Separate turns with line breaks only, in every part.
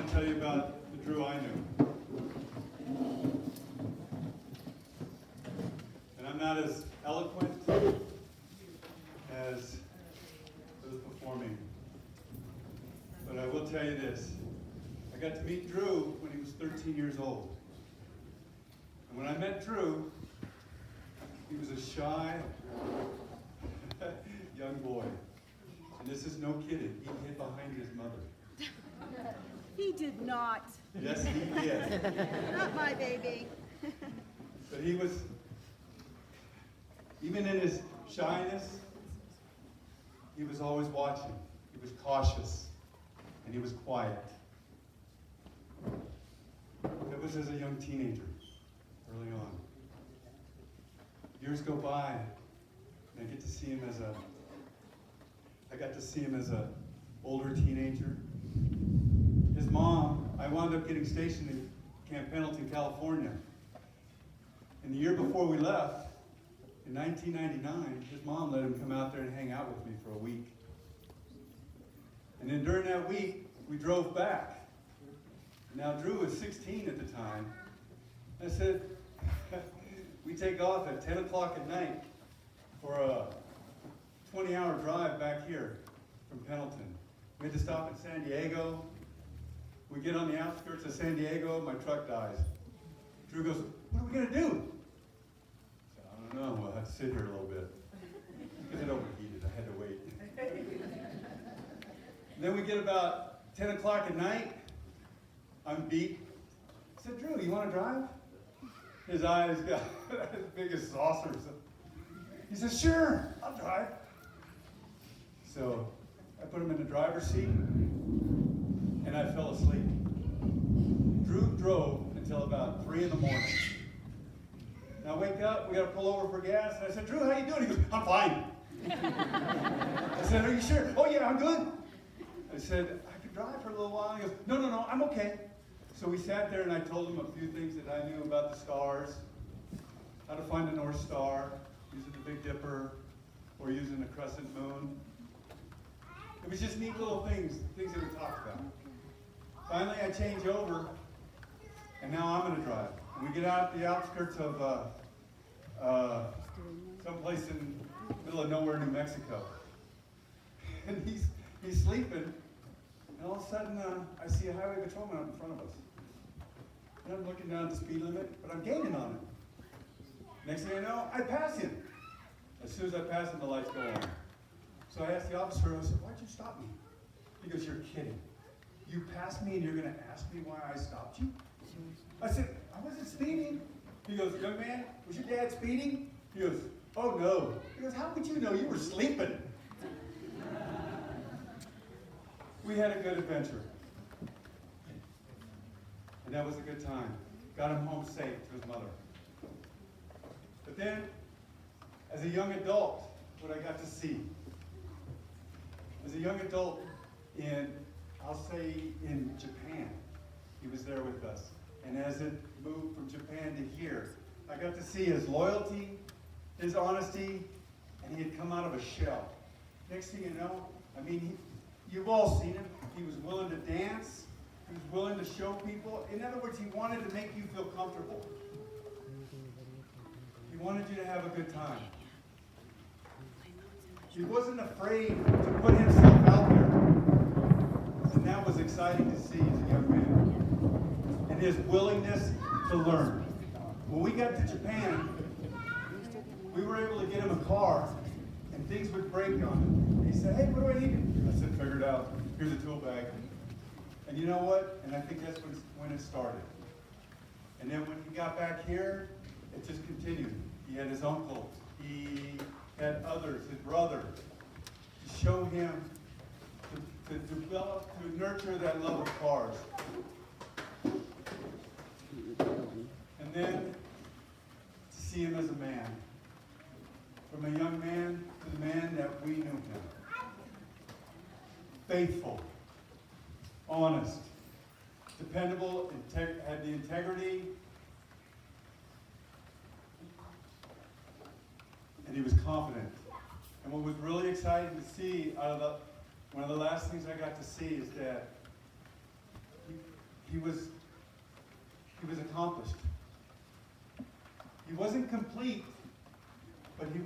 to tell you about the Drew I knew. And I'm not as eloquent as those performing. But I will tell you this. I got to meet Drew when he was 13 years old. And when I met Drew, he was a shy young boy. And this is no kidding. He hid behind his mother.
He did not.
Yes, he did.
Not my baby.
But he was, even in his shyness, he was always watching. He was cautious. And he was quiet. That was as a young teenager, early on. Years go by, and I got to see him as a older teenager. His mom, I wound up getting stationed in Camp Pendleton, California. And the year before we left, in 1999, his mom let him come out there and hang out with me for a week. And then during that week, we drove back. Now, Drew was 16 at the time. I said, we take off at 10 o'clock at night for a 20-hour drive back here from Pendleton. We had to stop in San Diego. We get on the outskirts of San Diego, my truck dies. Drew goes, what are we going to do? I said, I don't know, we'll have to sit here a little bit. Because it overheated, I had to wait. Then we get about 10 o'clock at night. I'm beat. I said, Drew, you want to drive? His eyes got as big as saucers. He says, sure, I'll drive. So I put him in the driver's seat, and I fell asleep. Drew drove until about 3 in the morning. Now I wake up, we got to pull over for gas, and I said, Drew, how you doing? He goes, I'm fine. I said, are you sure? Oh yeah, I'm good. I said, I could drive for a little while. He goes, no, I'm okay. So we sat there and I told him a few things that I knew about the stars, how to find the North Star, using the Big Dipper, or using the crescent moon. It was just neat little things that we talked about. Finally, I change over, and now I'm going to drive. And we get out the outskirts of someplace in the middle of nowhere, New Mexico. And he's sleeping, and all of a sudden, I see a highway patrolman out in front of us. And I'm looking down at the speed limit, but I'm gaining on him. Next thing I know, I pass him. As soon as I pass him, the lights go on. So I asked the officer, I said, why'd you stop me? He goes, you're kidding. You passed me and you're going to ask me why I stopped you? I said, I wasn't speeding. He goes, young man, was your dad speeding? He goes, oh no. He goes, how could you know? You were sleeping. We had a good adventure. And that was a good time. Got him home safe to his mother. But then, as a young adult, what I got to see. As a young adult I'll say in Japan, he was there with us. And as it moved from Japan to here, I got to see his loyalty, his honesty, and he had come out of a shell. Next thing you know, you've all seen him. He was willing to dance. He was willing to show people. In other words, he wanted to make you feel comfortable. He wanted you to have a good time. He wasn't afraid to put himself out there. And that was exciting to see as a young man. And his willingness to learn. When we got to Japan, we were able to get him a car, and things would break on him. He said, hey, what do I need? I said, figure it out. Here's a tool bag. And you know what? And I think that's when it started. And then when he got back here, it just continued. He had his uncle. He had others, his brother, to show him, to develop, to nurture that love of cars. And then to see him as a man. From a young man to the man that we knew him. Faithful, honest, dependable, had the integrity, and he was confident. And what was really exciting to see one of the last things I got to see is that he was accomplished. He wasn't complete, but he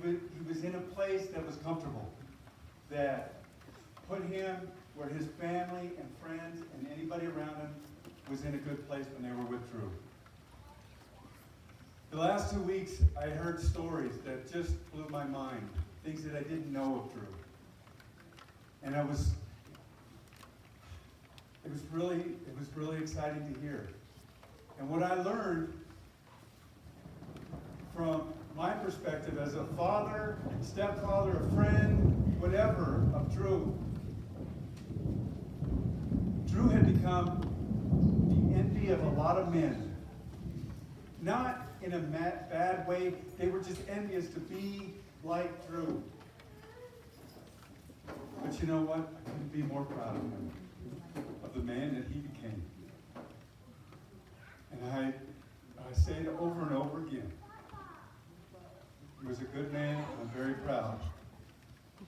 was in a place that was comfortable, that put him where his family and friends and anybody around him was in a good place when they were with Drew. The last 2 weeks, I heard stories that just blew my mind, things that I didn't know of Drew. And it was really exciting to hear. And what I learned from my perspective as a father, stepfather, a friend, whatever, of Drew had become the envy of a lot of men. Not in a bad way, they were just envious to be like Drew. But you know what? I couldn't be more proud of him, of the man that he became. And I say it over and over again. He was a good man, and I'm very proud.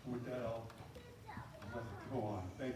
And with that, I'll let it go on. Thank you.